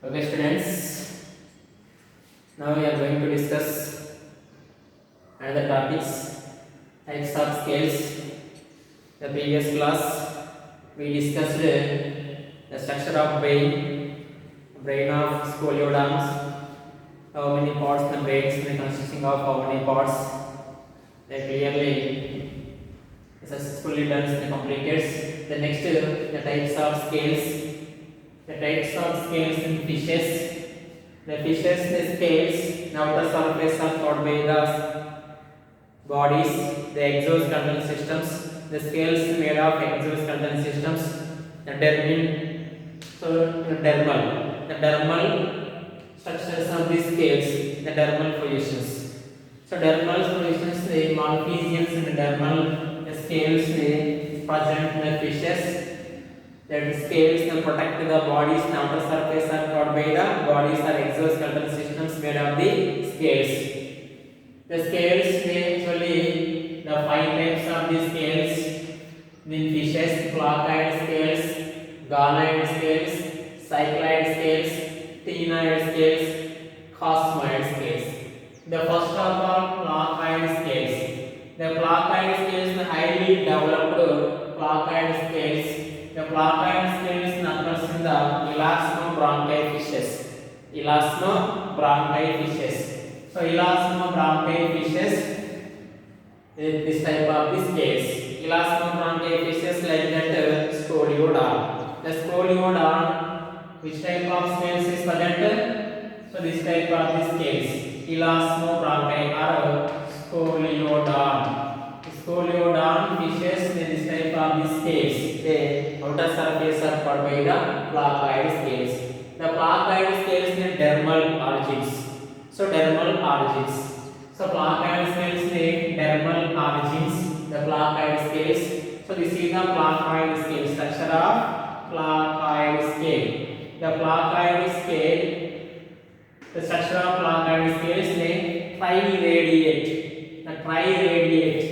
Okay, students. Now we are going to discuss another topics types of scales. The previous class we discussed the structure of brain of scoliodons. How many parts the brain is consisting of? How many parts? They clearly successfully done the completed. The next the types of scales. The types of scales in fishes. The fishes, the scales, the outer surface are covered by the bodies, the exoskeletal systems. The scales made of exoskeletal systems. The dermal structures of these scales, the dermal positions. So dermal positions, the malphizians in the dermal the scales present in the fishes. That scales protect the bodies, the outer surface are covered by the bodies or exoskeletal systems made of the scales. The scales actually the five types of the scales in fishes: placoid scales, gonoid scales, cycloid scales, ctenoid scales, cosmoid scales. The first of all, placoid scales. The placoid scales are highly developed placoid scales. The placoid scales occurs in the elasmobranchial fishes. Elasmobranchial fishes. So elasmobranchial fishes, this type of the scales. Elasmobranchial fishes like that scoliodon. The scoliodon, which type of scales is present? So this type of the scales, elasmobranchial or scoliodon. Scoliodon fishes this type of the scales. The outer surface are covered by the placoid scales. The placoid scales in dermal origins. So dermal origins. So placoid scales in dermal origins. The placoid scales. So this is the placoid scale, structure of placoid scale. The placoid scale, the structure of placoid scales may triradiate. The triradiate.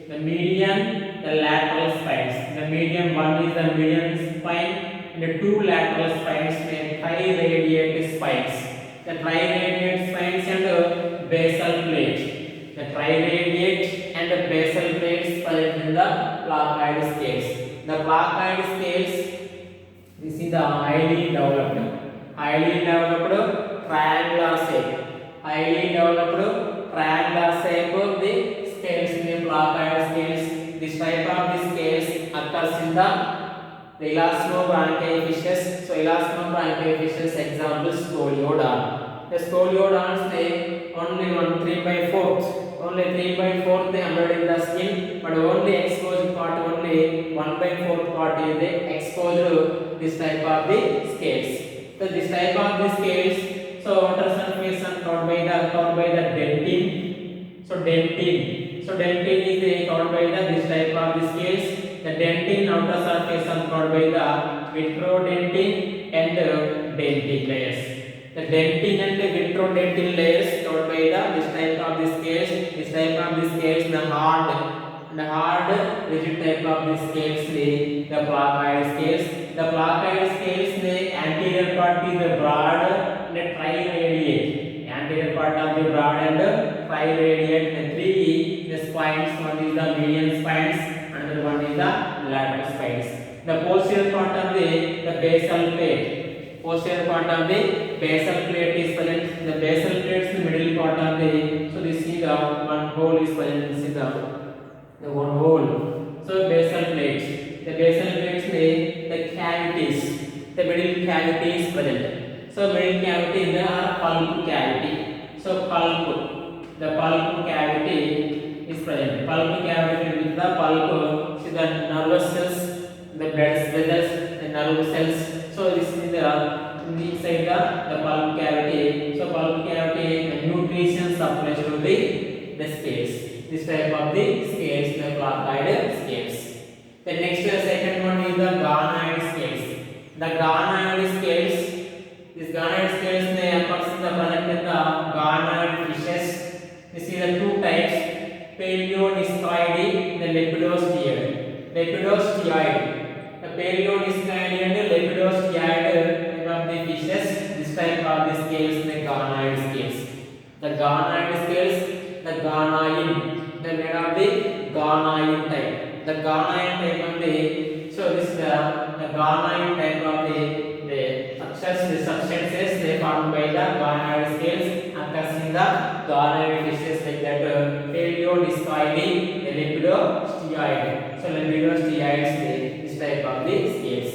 The median, the lateral spines. The median one is the median spine, and the two lateral spines may triradiate spines. The triradiate spines and basal plate. The triradiate and the basal plates present in the placoid scales. The placoid scales, this is the highly developed triangular shape. Highly developed triangular shape of the scales in the placoid scales. This type of the scales occurs in the elasmobranchial fishes. So elasmobranchial fishes example scoliodon. The scoliodons they only 3/4 they embedded in the skin, but only exposed part only 1/4 part is the exposed this type of the scales. So this type of the scales, so outer surface are covered by the dentin. So dentin is covered by the this type of the scales. The dentin outer surface are covered by the vitrodentin and dentin layers. The dentin and the vitrodentin layers covered by the this type of the scales. This type of the scales the hard rigid type of the scales the placoid scales. The placoid scales the anterior part is the broad and triradiate. Anterior part of the broad and triradiate. The three the spines, one is the median spines, another one is the lateral spines. The posterior part of the basal plate. Posterior part of the basal plate is present. The basal plate is the middle part of the. So this is the one hole is present. This is the one hole. So basal plate. The basal plates the cavities. The middle cavity is present. So middle cavity is the pulp cavity. So the pulp cavity is present. Pulp cavity with the pulp. See the nervous cells, the blood vessels, the nerve cells. So this is the inside the pulp cavity. So pulp cavity the nutrition supplies to the scales. This type of the scales, the placoid scales. The next second one is the gonoid scales. The gonoid scales. These gonoid scales they occurs in the present in the gonoid fishes. This is the two types: paleoniscoidy, the lepidosteoid. The paleoniscoidy and lepidosteoid type of the fishes. This this type of the scales the Ganoid scales. The Ganoid scales, the Ganoid, the made of the Ganoid type. The Ganoid type of the, so this is the Ganoid type of the substances they formed by the Ganoid scales occurs in the Ganoid fishes like that Paleodiscoidy, Lepidosteiid. So Lepidosteids this type of the scales.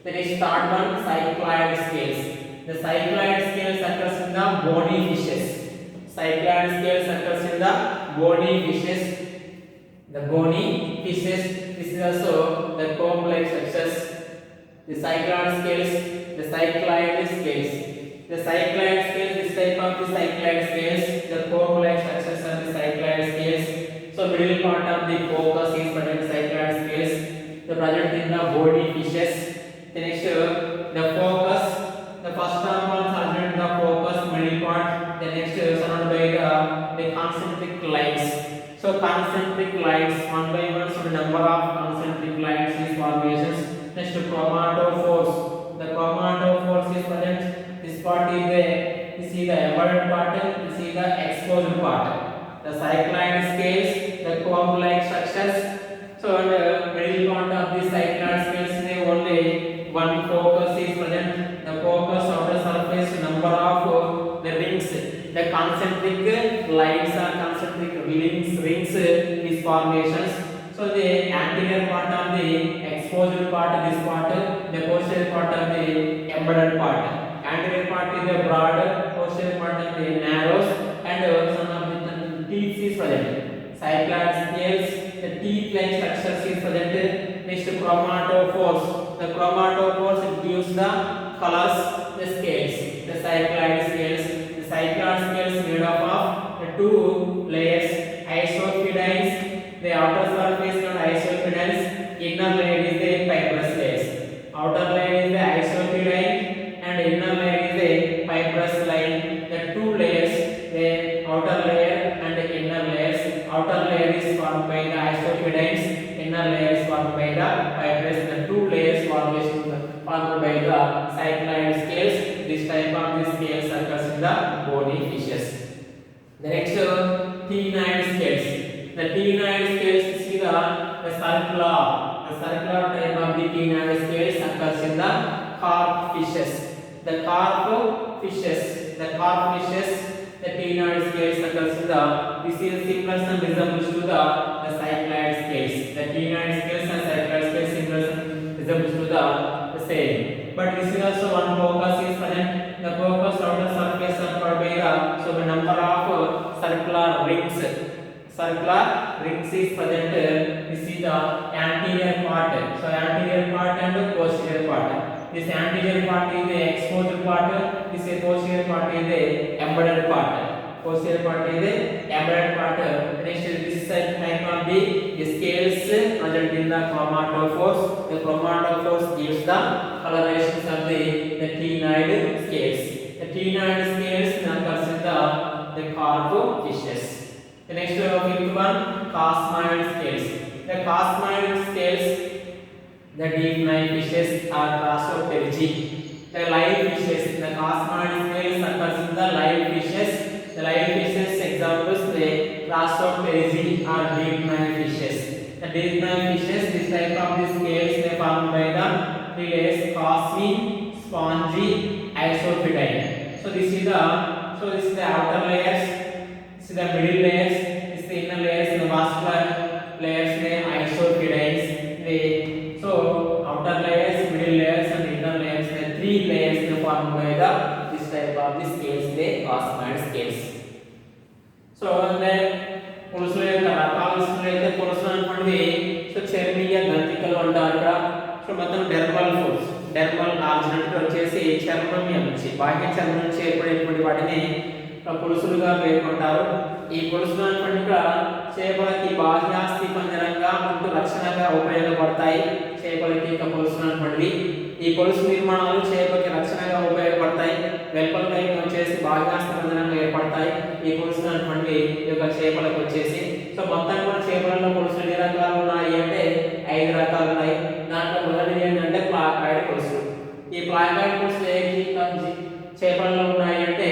The next third one, cycloid scales. The cycloid scales occurs in the bony fishes. Cycloid scales occurs in the bony fishes. The bony fishes. This is also the comb-like structures. The cycloid scales. The cycloid scales. The cycloid scales. This type of the cycloid scales. The comb-like structures are the cycloid scales. So middle part of the focus is present cycloid scales. The present in the bony fishes. The next the focus. The first term was present the focus middle part. The next surrounded by the concentric lines. So concentric lines one by one. So the number of concentric lines is formations. Next chromatophores. The chromatophores is present. This part is the embedded part. This is the exposed part. The cycloid scales, the comb-like structures. So the middle part of the cycloid scales is only one focus is present. The focus outer surface number of the rings. The concentric lines or concentric rings is formations. So the anterior part of the exposed part, this part, the posterior part of the embedded part. Anterior part is the broad, posterior part of the narrows, and some of the teeth is present. Cycloid scales, the teeth-like structures is present. Next chromatophores. The chromatophores gives the colors, the scales. The cycloid scales. The cycloid scales made up of the two layers, isophydians. The outer surface called isophydians. Inner layer is the fibrous layers. Outer layer is the isophydian and inner layer is the fibrous line. The two layers, the outer layer and the inner layers. Outer layer is formed by the isophydians. Inner layer is formed by the fibrous. The two layers formed by the cycloid scales. This type of the scales occurs in the bony fishes. The next ctenoid scales. The ctenoid scales is the circular type of the ctenoid scales occurs in the carp fishes. The carp fishes, the ctenoid scales occurs in the, this is similar and resembles to the cycloid scales. The ctenoid scales and cycloid scales similar and resembles to the same. But this is also one focus is present. The focus outer surface are covered by the, so the number of circular rings. Circular rings is present. This is the anterior part. So anterior part and posterior part. This anterior part is the exposed part. This posterior part is the embedded part. Posterior part is the embedded part. Next, this type of the scales present in the chromatophores. The chromatophores gives the colorations of the ctenoid scales. The ctenoid scales occurs in the carp fishes. The next fifth one, cosmoid scales. The cosmoid scales, the deep knife fishes are Crassopterygi. The live fishes, the cosmoid scales occurs in the live fishes. The live fishes examples the Crassopterygi are deep knife fishes. The deep knife fishes, this type of the scales they formed by the three layers: cosmine, spongy, isophydian. So this is the outer layers. This is the middle layers. This is the inner layers. The vascular layers name isophydians. So outer layers, middle layers, and inner layers. The three layers they formed by this type of the scales, the cosmoid scales. So then పులుసుల యొక్క రకాలు చూసినట్లయితే పులుసులు అనుకోండి so చర్మీయ గ్రంథికలు అంటారు ఇక్కడ. So మొత్తం dermal foods, dermal ఆర్జినెంట్ వచ్చేసి చర్మం నుంచి బాహ్య చర్మం నుంచి ఏర్పడేటువంటి వాటిని పులుసులుగా పేర్కొంటారు. ఈ పులుసులు అనుకోండి ఇక్కడ చేపలకి బాహ్యాస్థి పంజరంగా ఉంటూ రక్షణగా ఉపయోగపడతాయి. చేపలకి ఇక పులుసులు అనుకోండి ఈ పులుసు నిర్మాణాలు చేపలకి రక్షణగా ఉపయోగపడతాయి. వెలుపల వైపు వచ్చేసి బాహ్యాస్థి పంజరంగా ఏర్పడతాయి. ఈ పులుసులు అనుకోండి ఈ యొక్క చేపలకు వచ్చేసి. సో మొత్తం కూడా చేపలలో పులుసులు ఎన్ని రకాలు ఉన్నాయి అంటే 5 రకాలు ఉన్నాయి. దాంట్లో మొదటిది ఏంటంటే ప్లాకాయిడ్ పులుసు. ఈ ప్లాకాయిడ్ పులుసు చేపలలో ఉన్నాయి అంటే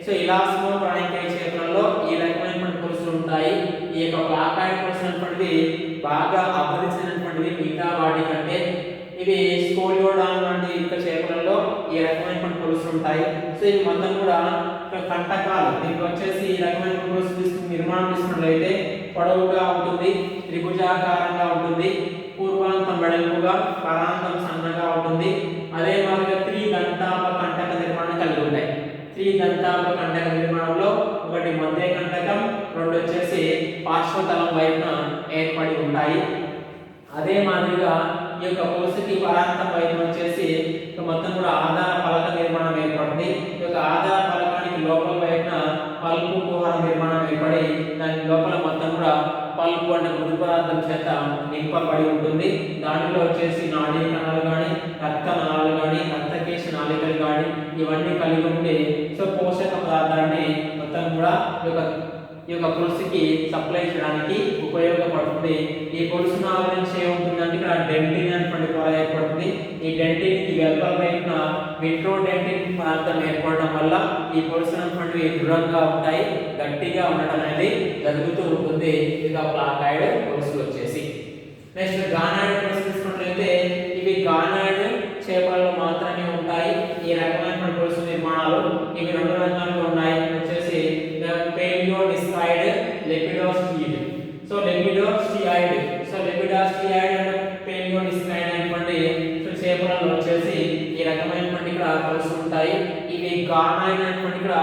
సో ఇలాస్మో బ్రాంకైల్ చేపలలో ఈ రకమైనటువంటి పులుసులు ఉంటాయి. ఈ యొక్క ప్లాకాయిడ్ పులుసు అనేటువంటిది బాగా అభివృద్ధి చెందినటువంటిది మిగతా వాటి కంటే. ఇవి స్కోలియోడాన్ లాంటి ఇతర చేపలలో ఈ రకమైనటువంటి పులుసులు ఉంటాయి. సో ఇవి మొత్తం కూడా కంటకాలు. దీనికి వచ్చేసి ఈ రకమైన పులుసు నిర్మాణం తీసుకున్నట్లయితే పొడవుగా ఉంటుంది, త్రిభుజాకారంగా ఉంటుంది, పూర్వాంతం వెడల్పుగా, పరాంతం సన్నగా ఉంటుంది. అదే మాదిరిగా త్రిదంతాప కంటక నిర్మాణం కలిగి ఉంటాయి. త్రిదంతాప కంటక నిర్మాణంలో ఒకటి మధ్య కంటకం, రెండు వచ్చేసి పార్శ్వతలం వైపున ఏర్పడి ఉంటాయి. అదే మాదిరిగా ఈ యొక్క పులుసుకి పరాంతం వైపు వచ్చేసి మొత్తం కూడా ఆధార పలక నిర్మాణం ఏర్పడుతుంది. ఈ యొక్క ఆధార పలకానికి లోపల వైపున పల్పు కుహర నిర్మాణం ఏర్పడి దాని లోపల మొత్తం కూడా పల్పు అంటే మృదు పదార్థం చేత నింపబడి ఉంటుంది. దానిలో వచ్చేసి నాడీ కణాలు కానీ, రక్త నాళాలు కానీ, రక్తకేశ నాళికలు కానీ ఇవన్నీ కలిగి ఉండి సో పోషక పదార్థాన్ని మొత్తం కూడా ఈ యొక్క పులుసుకి సప్లై చేయడానికి ఉపయోగపడుతుంది. ఈ పులుసును ఆవరించి ఏముంటుందంటే ఇక్కడ డెంటిన్ అనేటువంటి పొర ఏర్పడుతుంది. ఈ డెంటిన్ కి వెలుపల వైపున విట్రోడెంటిన్ పదార్థం ఏర్పడడం వల్ల ఈ పులుసు అనేటువంటివి దృఢంగా ఉంటాయి, గట్టిగా ఉండటం అనేది జరుగుతూ ఉంటుంది. ఇక ప్లాకాయిడ్ పులుసులు వచ్చేసి నెక్స్ట్ గానాయిడ్ పులుసు తీసుకున్నట్లయితే ఇవి గానాయిడ్ చేపలలో మాత్రమే ఉంటాయి. ఈ రకమైన పులుసు నిర్మాణాలు ఇవి రెండు రకాలుగా ఉన్నాయి. వచ్చేసి పేలియోడిస్కాయిడ్, లెపిడోస్టియాయిడ్. సో లెపిడోస్టియాయిడ్ అండ్ పేలియోడిస్కాయిడ్ అనేటువంటి చేపలలో వచ్చేసి ఈ రకమైనటువంటి ఇక్కడ పులుసు ఉంటాయి. ఇవి గానాయిడ్ అనేటువంటి ఇక్కడ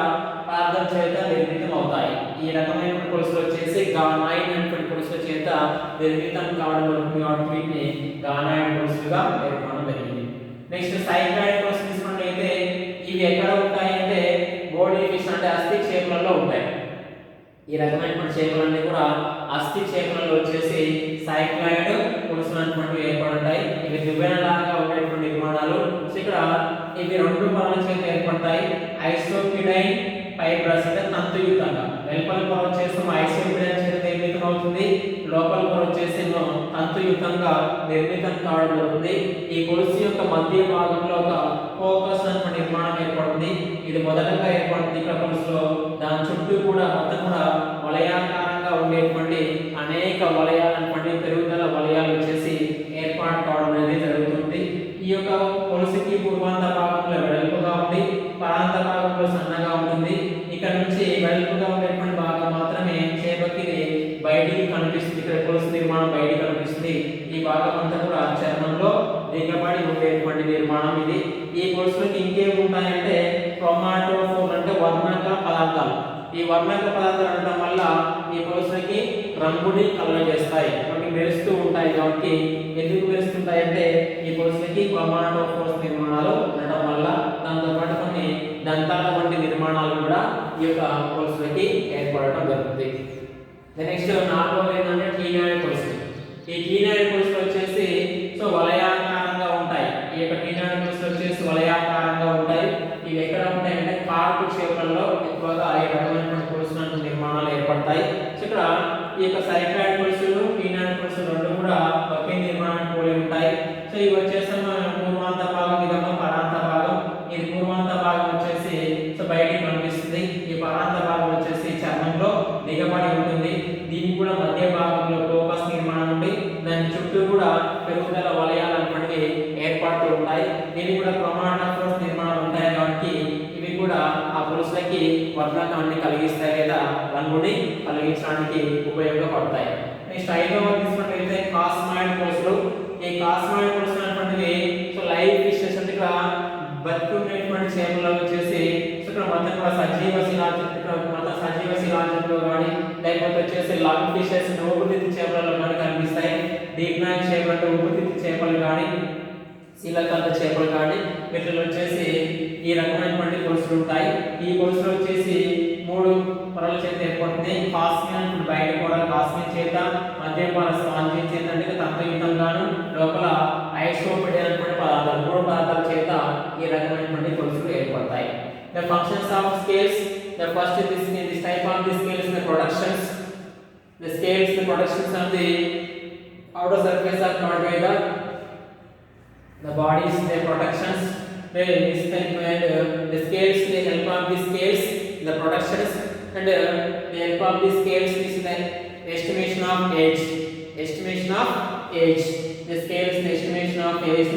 పదార్థం చేత నిర్మితం అవుతాయి. ఈ రకమైన పులుసులు వచ్చేసి గానాయిడ్ అనేటువంటి పులుసుల చేత నిర్మితం కావడం జరుగుతుంది. వీటిని గానాయిడ్ పులుసులుగా నిర్మాణం జరిగింది. నెక్స్ట్ సైక్లాయిడ్ పులుసు తీసుకున్నట్లయితే ఇవి ఎక్కడ ఉంటాయి అంటే బోడీ ఫిష్ అంటే అస్థి చేపలలో ఉంటాయి. ఈ రకమైన చేపలన్నీ కూడా అస్థి చేపలలో వచ్చేసి సైక్లాయిడ్ పులుసులు అనేటువంటివి ఏర్పడతాయి. ఇవి దువ్వెనలాగా ఉండేటువంటి నిర్మాణాలు. ఇక్కడ ఇవి రెండు పొరల చేత ఏర్పడతాయి. ఐసోపిడైన్ ఫైబ్రస్ అంటే తంతుయుతంగా, వెలుపల పొర వచ్చేసి ఐసోపిడైన్ చేత నిర్మితం అవుతుంది, లోపల పొర వచ్చేసి తంతుయుతంగా నిర్మితం కావడం జరుగుతుంది. ఈ పులుసు యొక్క మధ్య భాగంలో ఒక ఫోకస్ అనే నిర్మాణం ఏర్పడుతుంది. ఇది మొదటగా ఏర్పడుతుంది ఇక్కడ పులుసులో. దాని చుట్టూ కూడా మొత్తం కూడా వలయాకారంగా ఉండేటువంటి అనేక వలయాలు అనేటువంటి పెరుగుదల వలయాలు వచ్చేసి ఏర్పాటు కావడం అనేది జరుగుతుంది. ఈ యొక్క పులుసుకి పూర్వాంత భాగంలో వెడల్పుగా ఉండి పరాంత భాగంలో సన్నగా ఉంటుంది. ఇక్కడ నుంచి వెడల్పుగా ఉండేటువంటి భాగం మాత్రమే చేపకి బయటికి కనిపిస్తుంది. ఇక్కడ పులుసు నిర్మాణం బయటికి కనిపిస్తుంది. ఈ భాగం అంతా కూడా చర్మంలో దిగబడి ఉండేటువంటి నిర్మాణం ఇది. ఈ పులుసులకి ఇంకేమి ఉంటాయంటే క్రోమాటోఫోర్ అంటే వర్ణక పదార్థాలు. ఈ వర్ణక పదార్థాలు ఉండటం వల్ల ఈ పులుసులకి రంగుని కలుగజేస్తాయి. అవి మెరుస్తూ ఉంటాయి. కాబట్టి ఎందుకు మెరుస్తుంటాయి అంటే ఈ పులుసులకి క్రోమాటోఫోర్స్ నిర్మాణాలు ఉండటం వల్ల, దాంతోపాటు కొన్ని దంతాల వంటి నిర్మాణాలు కూడా ఈ యొక్క పులుసులకి ఏర్పడటం జరుగుతుంది. నెక్స్ట్ నాలుగవది ఏంటంటే టీనాయిడ్ పులుసు. ఈ టీనాయిడ్ పులుసులు వచ్చేసి సో వలయాకారంగా ఉంటాయి. ఈ యొక్క టీనాయిడ్ పులుసులు వచ్చేసి వలయాకారంగా ఉంటాయి. ఇవి ఎక్కడ ఉంటాయంటే కార్పు చేపల్లో ఎక్కువగా ఈ రకమైనటువంటి పులుసు నిర్మాణాలు ఏర్పడతాయి. సో ఇక్కడ ఈ యొక్క సైక్లాయిడ్ పులుసులు, టీనాయిడ్ పులుసులు రెండు కూడా ఒకే నిర్మాణం పోలి ఉంటాయి. సో ఇవి వచ్చేసి పూర్వాంత భాగం, ఇదమ్మా పరాంత భాగం. ఇది పూర్వాంత భాగం వచ్చేసి సో బయటికి కనిపిస్తుంది. ఈ పరాంత భాగం వచ్చేసి చర్మంలో దిగబడి ఉంటుంది. దీనికి కూడా మధ్య భాగంలో ఫోకస్ నిర్మాణం ఉండి దాని చుట్టూ కూడా పెరుగుదల వలయాలు అనేటువంటివి ఏర్పడుతూ ఉంటాయి. దీనికి కూడా క్రోమాటోఫోర్స్ నిర్మాణాలు ఉంటాయి. కాబట్టి ఇవి కూడా ఆ పులుసులకి వర్ణకాన్ని కలిగిస్తాయి లేదా రంగుని కలిగించడానికి ఉపయోగపడతాయి. నెక్స్ట్ ఐదవ తీసుకున్నట్లయితే కాస్మాయిడ్ పులుసులు. ఈ కాస్మాయిడ్ పులుసులు అనేటువంటివి సో లైవ్ ఫిషెస్ అంటే ఇక్కడ బతుకునేటువంటి చేపలు వచ్చేసి ఇక్కడ మొత్తం కూడా సజీవ శిలాజంలో కానీ లేకపోతే వచ్చేసి లాంగ్ ఫిషెస్ ఊపిరితిత్తు చేపలలో కానీ కనిపిస్తాయి. డీప్ నాయిక్ చేపలు అంటే ఊపిరితిత్తు చేపలు కానీ, శీలకంద చేపలు కానీ వీటిలో వచ్చేసి ఈ రకమైనటువంటి పులుసులు ఉంటాయి. ఈ పులుసులు వచ్చేసి మూడు పొరల చేత ఏర్పడుతుంది. కాస్మియన్ బయట పొర కాస్మియన్ చేత, మధ్య పొర స్పాంజిన్ చేత అంటే తంతుయుతంగాను, లోపల ఐసోపిడైన్ అనేటువంటి పదార్థాలు మూడు పదార్థాల చేత ఈ రకమైనటువంటి పులుసులు ఏర్పడతాయి. The functions of scales. The first is this type of the scales the productions. The scales the productions of the outer surface are covered by the bodies, their protections. this type and the scales with the help of the scales the productions and the help of the scales is the estimation of age the scales the estimation of age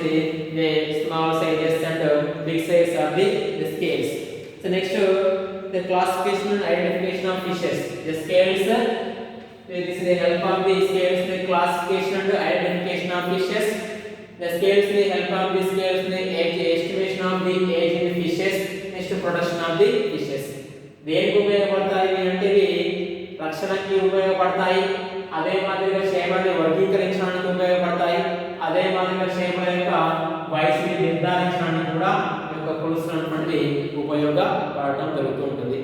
the small sizes and big size of the scales. So next the classification and identification of fishes. The scales this is the help of the scales the classification and identification of fishes. The scales the help of the scales the age estimation of the age in the fishes. Next production of the fishes. దేనికి ఉపయోగపడతాయి అంటే ఇవి రక్షణకి ఉపయోగపడతాయి, అదే మాదిరిగా చేపలని వర్గీకరించడానికి ఉపయోగపడతాయి, అదే మాదిరిగా చేపల యొక్క వయసుని నిర్ధారించడానికి కూడా యొక్క కొలుస్తున్నటువంటి ఉపయోగపడటం జరుగుతూ ఉంటుంది.